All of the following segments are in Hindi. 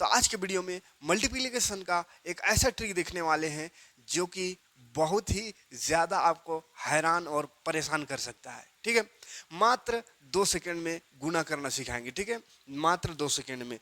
तो आज के वीडियो में मल्टीप्लिकेशन का एक ऐसा ट्रिक देखने वाले हैं जो कि बहुत ही ज़्यादा आपको हैरान और परेशान कर सकता है। ठीक है, मात्र 2 सेकंड में गुना करना सिखाएंगे। ठीक है, मात्र 2 सेकंड में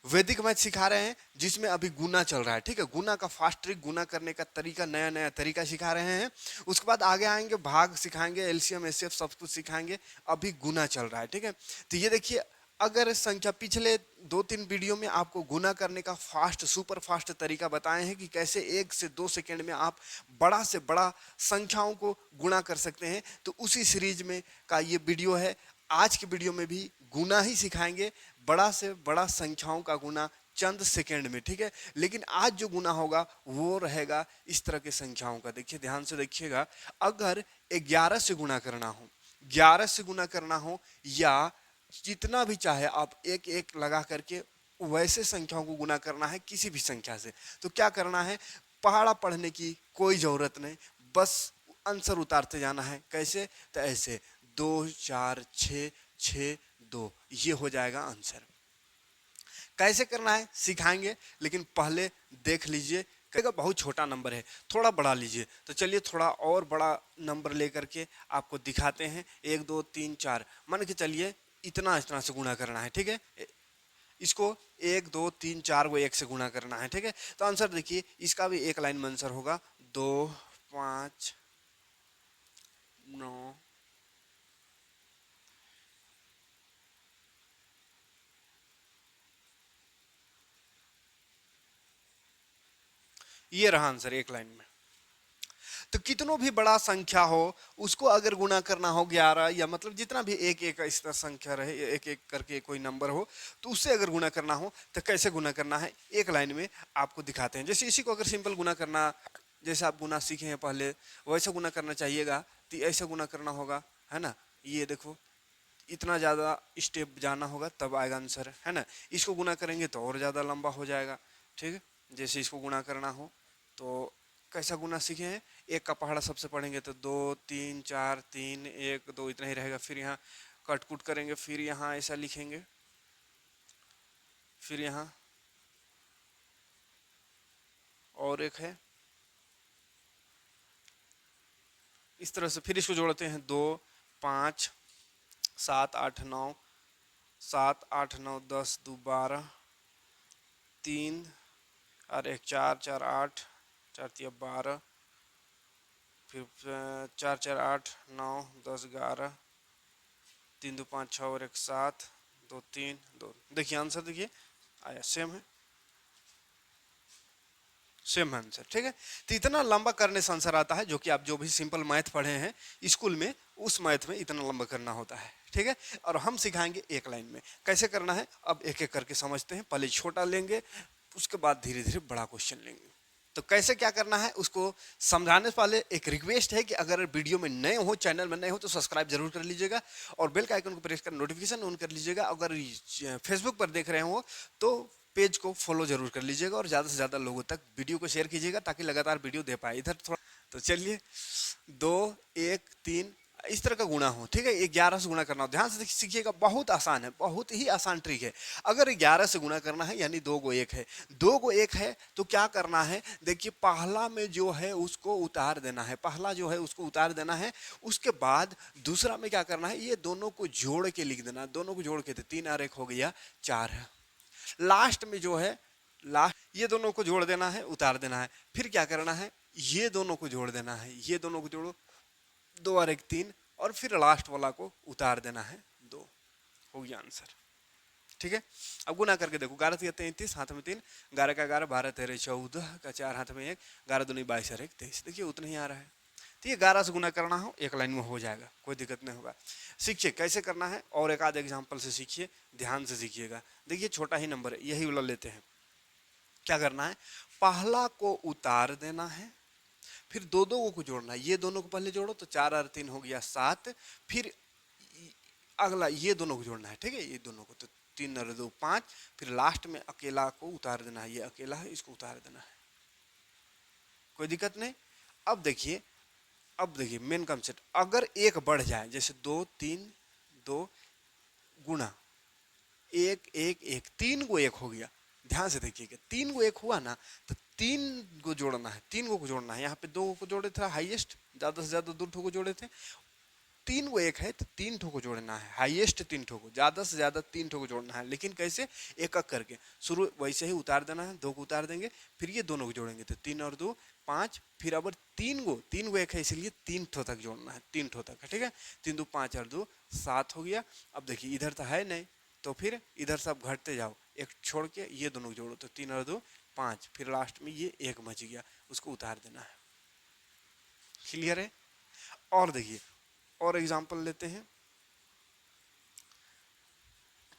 वैदिक मैथ सिखा रहे हैं जिसमें अभी गुना चल रहा है। ठीक है, गुना का फास्ट ट्रिक, गुना करने का तरीका, नया नया तरीका सिखा रहे हैं। उसके बाद आगे आएंगे, भाग सिखाएंगे, एलसीएम एचसीएफ सब कुछ सिखाएंगे। अभी गुना चल रहा है। ठीक है, तो ये देखिए, अगर संख्या पिछले 2-3 वीडियो में आपको गुना करने का फास्ट, सुपर फास्ट तरीका बताए हैं कि कैसे 1 से 2 सेकंड में आप बड़ा से बड़ा संख्याओं को गुना कर सकते हैं, तो उसी सीरीज में का ये वीडियो है। आज के वीडियो में भी गुना ही सिखाएंगे, बड़ा से बड़ा संख्याओं का गुना चंद सेकंड में। ठीक है, लेकिन आज जो गुना होगा वो रहेगा इस तरह के संख्याओं का। देखिए, ध्यान से देखिएगा, अगर 11 से गुना करना हो, 11 से गुना करना हो, या जितना भी चाहे आप एक एक लगा करके वैसे संख्याओं को गुना करना है किसी भी संख्या से, तो क्या करना है, पहाड़ा पढ़ने की कोई ज़रूरत नहीं, बस आंसर उतारते जाना है। कैसे, तो ऐसे 2 4 6 6 2, ये हो जाएगा आंसर। कैसे करना है सिखाएंगे, लेकिन पहले देख लीजिए। कहेगा बहुत छोटा नंबर है, थोड़ा बड़ा लीजिए, तो चलिए थोड़ा और बड़ा नंबर लेकर के आपको दिखाते हैं। 1 2 3 4 मान के चलिए इतना इतना से गुणा करना है। ठीक है, इसको 1 2 3 4 को 1 से गुणा करना है। ठीक है, तो आंसर देखिए, इसका भी एक लाइन में आंसर होगा 2 5 9 ये रहा आंसर एक लाइन में। तो कितनों भी बड़ा संख्या हो, उसको अगर गुना करना हो 11, या मतलब जितना भी एक एक इस तरह संख्या रहे, एक एक करके कोई नंबर हो, तो उससे अगर गुना करना हो तो कैसे गुना करना है एक लाइन में आपको दिखाते हैं। जैसे इसी को अगर सिंपल गुना करना, जैसे आप गुना सीखे हैं पहले, वैसा गुना करना चाहिएगा, तो ऐसा गुना करना होगा, है ना। ये देखो, इतना ज़्यादा स्टेप जाना होगा तब आएगा आंसर, है ना। इसको गुना करेंगे तो और ज़्यादा लंबा हो जाएगा। ठीक है, जैसे इसको गुना करना हो तो कैसा गुना सीखे हैं, एक का पहाड़ा सबसे पढ़ेंगे तो 2 3 4 3 1 2 इतना ही रहेगा। फिर यहाँ कट कुट करेंगे, फिर यहाँ ऐसा लिखेंगे, फिर यहाँ और एक है इस तरह से। फिर इसको जोड़ते हैं 2 5 7 8 9 7 8 9 10 2 12 3 और 1 4 4 8 4 3 12, फिर 4 4 8 9 10 11 3 2 5 6 और 1 7 2 3 2। देखिए आंसर, देखिए आया, सेम है, सेम आंसर। ठीक है, तो इतना लंबा करने से आंसर आता है, जो कि आप जो भी सिंपल मैथ पढ़े हैं स्कूल में, उस मैथ में इतना लंबा करना होता है। ठीक है, और हम सिखाएंगे एक लाइन में कैसे करना है। अब एक एक करके समझते हैं। पहले छोटा लेंगे, उसके बाद धीरे धीरे बड़ा क्वेश्चन लेंगे। तो कैसे क्या करना है उसको समझाने से पहले एक रिक्वेस्ट है कि अगर वीडियो में नए हो, चैनल में नए हो, तो सब्सक्राइब जरूर कर लीजिएगा और बेल का आइकन को प्रेस कर नोटिफिकेशन ऑन कर लीजिएगा। अगर फेसबुक पर देख रहे हो तो पेज को फॉलो जरूर कर लीजिएगा और ज़्यादा से ज़्यादा लोगों तक वीडियो को शेयर कीजिएगा ताकि लगातार वीडियो दे पाए। इधर थोड़ा, तो चलिए 2 1 3 इस तरह का गुणा हो। ठीक है, 11 से गुणा करना हो, ध्यान से सीखिएगा, बहुत आसान है, बहुत ही आसान ट्रिक है। अगर 11 से गुणा करना है, यानी 2 को 1 है, 2 को 1 है, तो क्या करना है, देखिए पहला में जो है उसको उतार देना है, पहला जो है उसको उतार देना है। उसके बाद दूसरा में क्या करना है, ये दोनों को जोड़ के लिख देना, दोनों को जोड़ के, 3 और 1 हो गया 4 है। लास्ट में जो है, लास्ट ये दोनों को जोड़ देना है, उतार देना है। फिर क्या करना है, ये दोनों को जोड़ देना है, ये दोनों को जोड़ो, 2 और 1 3, और फिर लास्ट वाला को उतार देना है 2, हो गया आंसर। ठीक है, अब गुना करके देखो, 11 3 33, हाथ में 3, 11 का 11, 12 13 14 का 4, हाथ में 1, 11 दूनी 22 और 1 23। देखिए उतना ही आ रहा है। तो ये 11 से गुना करना हो एक लाइन में हो जाएगा, कोई दिक्कत नहीं होगा। सीखिए कैसे करना है, और एक आध एग्जाम्पल से सीखिए, ध्यान से सीखिएगा। देखिए छोटा ही नंबर है, यही वाला लेते हैं। क्या करना है, पहला को उतार देना है, फिर दो दो को जोड़ना है, ये दोनों को पहले जोड़ो तो 4 और 3 हो गया 7, फिर अगला ये दोनों को जोड़ना है। ठीक है, ये दोनों को, तो 3 और 2 5, फिर लास्ट में अकेला को उतार देना है, ये अकेला है, इसको उतार देना है, कोई दिक्कत नहीं। अब देखिए, अब देखिए मेन कंसेप्ट, अगर एक बढ़ जाए, जैसे 2 3 2 गुना 1 1 1, 3 को 1 हो गया, ध्यान से देखिएगा, 3 गो एक हुआ ना, तो 3 को जोड़ना है, 3 को जोड़ना है। यहाँ पे 2 को जोड़े थे हाईएस्ट, ज्यादा से ज्यादा 2 ठो को जोड़े थे। 3 गो एक है तो 3 ठो को जोड़ना है, हाईएस्ट 3 ठो को, ज्यादा से ज्यादा 3 ठो को जोड़ना है। लेकिन कैसे? एक एक करके शुरू वैसे ही उतार देना है, 2 को उतार देंगे, फिर ये दोनों को जोड़ेंगे तो 3 और 2 5, फिर अब 3 गो एक है इसलिए 3 ठो तक जोड़ना है, 3 ठो तक, ठीक है। 3 2 5 और 2 7 हो गया। अब देखिए इधर तो है नहीं, तो फिर इधर से आप घटते जाओ, एक छोड़ के ये दोनों को जोड़ो तो 3 और 2 5, फिर लास्ट में ये एक बच गया, उसको उतार देना है। क्लियर है? और देखिए और एग्जांपल लेते हैं।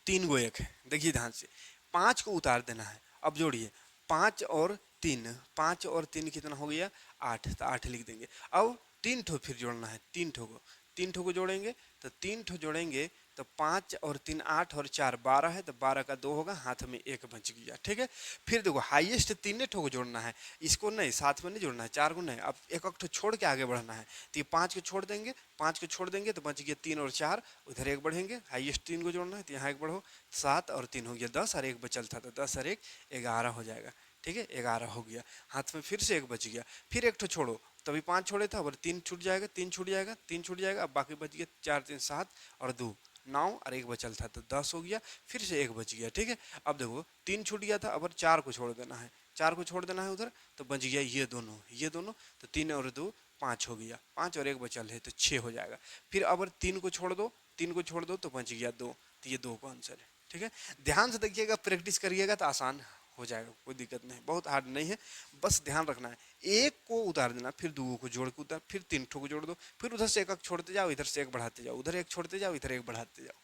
3 गो एक है, देखिए ध्यान से, 5 को उतार देना है। अब जोड़िए 5 और 3, 5 और 3 कितना हो गया? 8, तो 8 लिख देंगे। अब 3 ठो फिर जोड़ना है, 3 ठो को जोड़ेंगे, तो 3 ठो जोड़ेंगे तो 5 और 3 8 और 4 12 है, तो 12 का 2 होगा, हाथ में एक बच गया, ठीक है। फिर देखो हाईएस्ट 3 ठो को जोड़ना है, इसको नहीं साथ में नहीं जोड़ना है, 4 को नहीं, अब एक एक ठो छोड़ के आगे बढ़ना है। तो ये 5 को छोड़ देंगे, 5 को छोड़ देंगे तो बच गया 3 और 4, उधर एक बढ़ेंगे, हाईएस्ट 3 को जोड़ना है तो यहाँ एक बढ़ो, 7 और 3 हो गया 10, और एक बचल था तो 10 और 1 11 हो जाएगा, ठीक है। 11 हो गया, हाथ में फिर से एक बच गया। फिर एक ठो छोड़ो, तभी 5 छोड़े था, और 3 छूट जाएगा, 3 छूट जाएगा, 3 छूट जाएगा, अब बाकी बच गया 4 3 7 और 2 9, और एक बचल था तो 10 हो गया, फिर से एक बच गया, ठीक है। अब देखो 3 छूट गया था, अब 4 को छोड़ देना है, 4 को छोड़ देना है उधर, तो बच गया ये दोनों, तो 3 और 2 5 हो गया, 5 और एक बचल है तो 6 हो जाएगा। फिर अब 3 को छोड़ दो, 3 को छोड़ दो तो बच गया 2, तो ये 2 का आंसर है, ठीक है। ध्यान से देखिएगा, प्रैक्टिस करिएगा तो आसान हो जाएगा, कोई दिक्कत नहीं, बहुत हार्ड नहीं है। बस ध्यान रखना है, एक को उतार देना, फिर 2 को जोड़ के उतार, फिर 3 ठो को जोड़ दो, फिर उधर से एक एक छोड़ते जाओ, इधर से एक बढ़ाते जाओ, उधर एक छोड़ते जाओ, इधर एक बढ़ाते जाओ,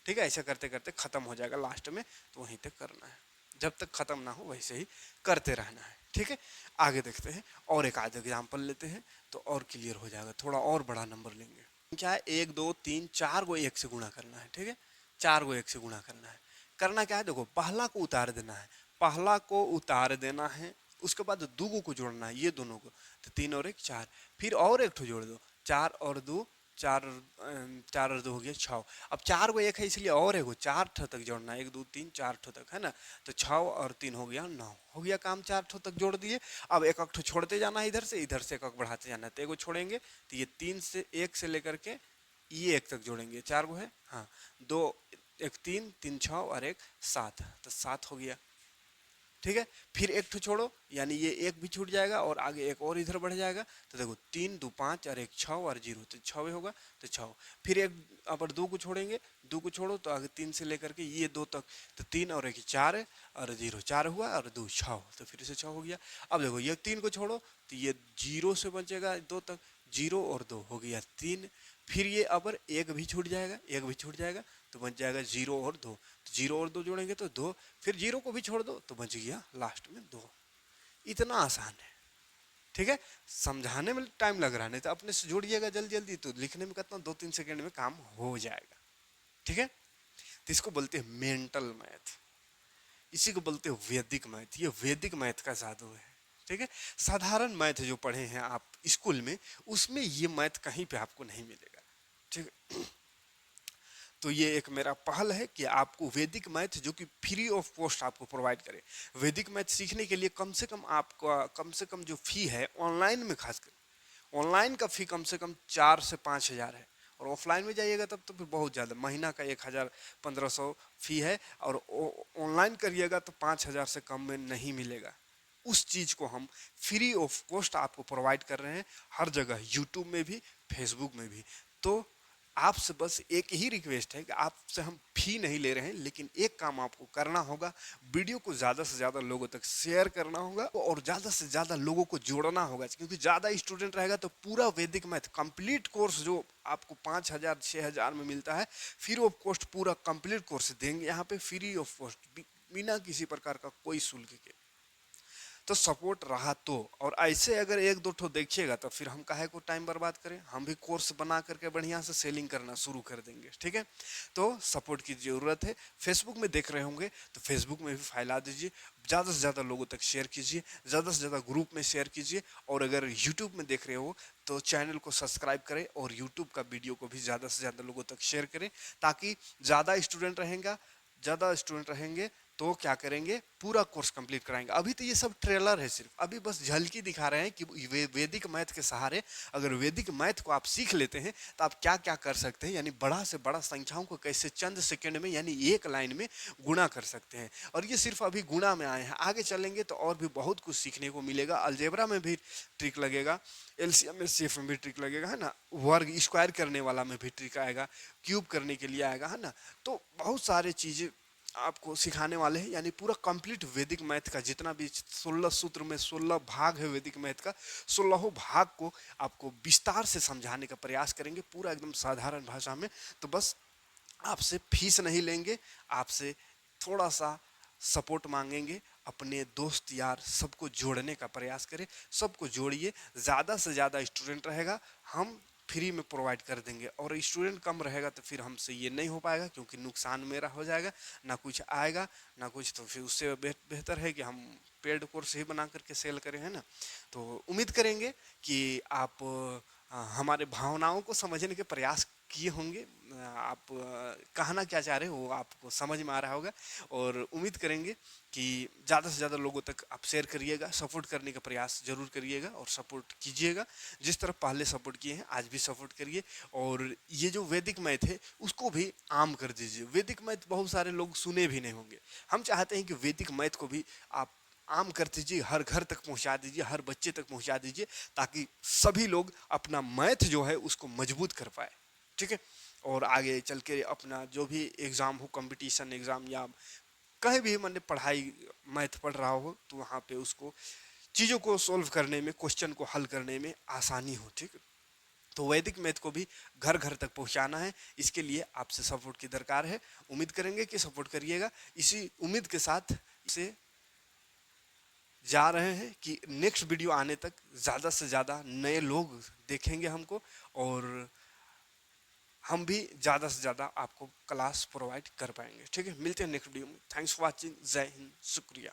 ठीक है। ऐसा करते करते खत्म हो जाएगा लास्ट में, तो वहीं तक करना है, जब तक खत्म ना हो वैसे ही करते रहना है, ठीक है। आगे देखते हैं और एक आध एग्जाम्पल लेते हैं, तो और क्लियर हो जाएगा, थोड़ा और बड़ा नंबर लेंगे। क्या है? 1 2 3 4 को 1 से गुणा करना है, ठीक है। 4 को 1 से गुणा करना है। करना क्या है? देखो पहला को उतार देना है, पहला को उतार देना है, उसके बाद 2 को जोड़ना है, ये दोनों को, तो 3 और 1 4, फिर और एक ठो जोड़ दो, 4 और 2 4, 4 और 2 हो गया 6। अब 4 को 1 है इसलिए और है वो 4 ठो तक जोड़ना है, 1 2 3 4 ठो तक, है ना। तो 6 और 3 हो गया 9, हो गया काम, 4 ठो तक जोड़ दिए। अब एक एक ठो छोड़ते जाना है, इधर से एक एक बढ़ाते जाना है, तो एगो छोड़ेंगे तो ये 3 से 1 से लेकर के ये 1 तक जोड़ेंगे, 4 को है, हाँ 2 1 3 3 6 और 1 7, तो 7 हो गया, ठीक है। फिर एक ठो छोड़ो, यानी ये एक भी छूट जाएगा और आगे एक और इधर बढ़ जाएगा, तो देखो 3 2 5 और 1 6 और 0, तो 6 होगा, तो 6। फिर एक अपर 2 को छोड़ेंगे, 2 को छोड़ो तो आगे 3 से लेकर के ये 2 तक, तो 3 और 1 4 और 0 4 हुआ, और 2 6, तो फिर से 6 हो गया। अब देखो ये 3 को छोड़ो तो ये 0 से बचेगा 2 तक, 0 और 2 हो गया 3। फिर ये अबर एक भी छूट जाएगा, एक भी छूट जाएगा, तो बच जाएगा 0 और 2, तो 0 और 2 जोड़ेंगे तो 2, फिर 0 को भी छोड़ दो तो बच गया लास्ट में 2। इतना आसान है, ठीक है। समझाने में टाइम लग रहा है, नहीं तो अपने से जोड़िएगा जल्दी जल्दी, तो लिखने में कितना 2 3 सेकंड में काम हो जाएगा, ठीक है। तो इसको बोलते हैं मेंटल मैथ, इसी को बोलते हैं वैदिक मैथ। ये वैदिक मैथ का जादू है, ठीक है। साधारण मैथ जो पढ़े हैं आप स्कूल में, उसमें ये मैथ कहीं पे आपको नहीं मिलेगा, ठीक है। तो ये एक मेरा पहल है कि आपको वैदिक मैथ जो कि फ्री ऑफ कॉस्ट आपको प्रोवाइड करे। वैदिक मैथ सीखने के लिए कम से कम आपका कम से कम जो फी है ऑनलाइन में, खासकर ऑनलाइन का फी कम से कम 4 से 5 हज़ार है, और ऑफलाइन में जाइएगा तब तो फिर बहुत ज़्यादा, महीना का 1,000 1,500 फी है, और ऑनलाइन करिएगा तो 5,000 से कम में नहीं मिलेगा। उस चीज़ को हम फ्री ऑफ कॉस्ट आपको प्रोवाइड कर रहे हैं, हर जगह, यूट्यूब में भी, फेसबुक में भी। तो आपसे बस एक ही रिक्वेस्ट है कि आपसे हम फी नहीं ले रहे हैं, लेकिन एक काम आपको करना होगा, वीडियो को ज़्यादा से ज़्यादा लोगों तक शेयर करना होगा, और ज़्यादा से ज़्यादा लोगों को जोड़ना होगा, क्योंकि ज़्यादा स्टूडेंट रहेगा तो पूरा वैदिक मैथ कंप्लीट कोर्स जो आपको 5,000 6,000 में मिलता है, फ्री ऑफ कॉस्ट पूरा कंप्लीट कोर्स देंगे यहाँ पे, फ्री ऑफ कॉस्ट, बिना किसी प्रकार का कोई शुल्क के। तो सपोर्ट रहा तो, और ऐसे अगर एक दो ठो देखिएगा तो फिर हम काहे को टाइम बर्बाद करें, हम भी कोर्स बना करके बढ़िया से सेलिंग करना शुरू कर देंगे, ठीक है। तो सपोर्ट की ज़रूरत है। फेसबुक में देख रहे होंगे तो फेसबुक में भी फैला दीजिए, ज़्यादा से ज़्यादा लोगों तक शेयर कीजिए, ज़्यादा से ज़्यादा ग्रुप में शेयर कीजिए, और अगर यूट्यूब में देख रहे हो तो चैनल को सब्सक्राइब करें, और यूट्यूब का वीडियो को भी ज़्यादा से ज़्यादा लोगों तक शेयर करें, ताकि ज़्यादा स्टूडेंट रहेंगे तो क्या करेंगे, पूरा कोर्स कंप्लीट कराएंगे। अभी तो ये सब ट्रेलर है, सिर्फ अभी बस झलकी दिखा रहे हैं कि वैदिक मैथ के सहारे अगर वैदिक मैथ को आप सीख लेते हैं तो आप क्या क्या कर सकते हैं, यानी बड़ा से बड़ा संख्याओं को कैसे चंद सेकंड में यानी एक लाइन में गुणा कर सकते हैं। और ये सिर्फ अभी गुणा में आए हैं, आगे चलेंगे तो और भी बहुत कुछ सीखने को मिलेगा। अलजेब्रा में भी ट्रिक लगेगा, एलसीएम में सीएफ में भी ट्रिक लगेगा, है ना, वर्ग स्क्वायर करने वाला में भी ट्रिक आएगा, क्यूब करने के लिए आएगा, है ना। तो बहुत सारे चीजें आपको सिखाने वाले हैं, यानी पूरा कंप्लीट वैदिक मैथ का जितना भी 16 सूत्र में 16 भाग है वैदिक मैथ का, 16 भाग को आपको विस्तार से समझाने का प्रयास करेंगे, पूरा एकदम साधारण भाषा में। तो बस आपसे फीस नहीं लेंगे, आपसे थोड़ा सा सपोर्ट मांगेंगे, अपने दोस्त यार सबको जोड़ने का प्रयास करें, सबको जोड़िए, ज़्यादा से ज़्यादा स्टूडेंट रहेगा हम फ्री में प्रोवाइड कर देंगे, और स्टूडेंट कम रहेगा तो फिर हमसे ये नहीं हो पाएगा, क्योंकि नुकसान मेरा हो जाएगा, ना कुछ आएगा ना कुछ। तो फिर उससे बेहतर है कि हम पेड कोर्स ही बना करके सेल करें, है ना। तो उम्मीद करेंगे कि आप हमारे भावनाओं को समझने के प्रयास किए होंगे, आप कहना क्या चाह रहे हो वो आपको समझ में आ रहा होगा, और उम्मीद करेंगे कि ज़्यादा से ज़्यादा लोगों तक आप शेयर करिएगा, सपोर्ट करने का प्रयास जरूर करिएगा और सपोर्ट कीजिएगा। जिस तरह पहले सपोर्ट किए हैं आज भी सपोर्ट करिए, और ये जो वैदिक मैथ है उसको भी आम कर दीजिए। वैदिक मैथ बहुत सारे लोग सुने भी नहीं होंगे, हम चाहते हैं कि वैदिक मैथ को भी आप आम कर दीजिए, हर घर तक पहुंचा दीजिए, हर बच्चे तक पहुंचा दीजिए, ताकि सभी लोग अपना मैथ जो है उसको मजबूत कर पाए, ठीक है। और आगे चल के अपना जो भी एग्ज़ाम हो, कंपटीशन एग्ज़ाम या कहीं भी मैंने पढ़ाई मैथ पढ़ रहा हो, तो वहाँ पे उसको चीज़ों को सोल्व करने में, क्वेश्चन को हल करने में आसानी हो, ठीक है। तो वैदिक मैथ को भी घर घर तक पहुंचाना है, इसके लिए आपसे सपोर्ट की दरकार है। उम्मीद करेंगे कि सपोर्ट करिएगा। इसी उम्मीद के साथ से जा रहे हैं कि नेक्स्ट वीडियो आने तक ज़्यादा से ज़्यादा नए लोग देखेंगे हमको, और हम भी ज़्यादा से ज़्यादा आपको क्लास प्रोवाइड कर पाएंगे, ठीक है। मिलते हैं नेक्स्ट वीडियो में। थैंक्स फॉर वॉचिंग, जय हिंद, शुक्रिया।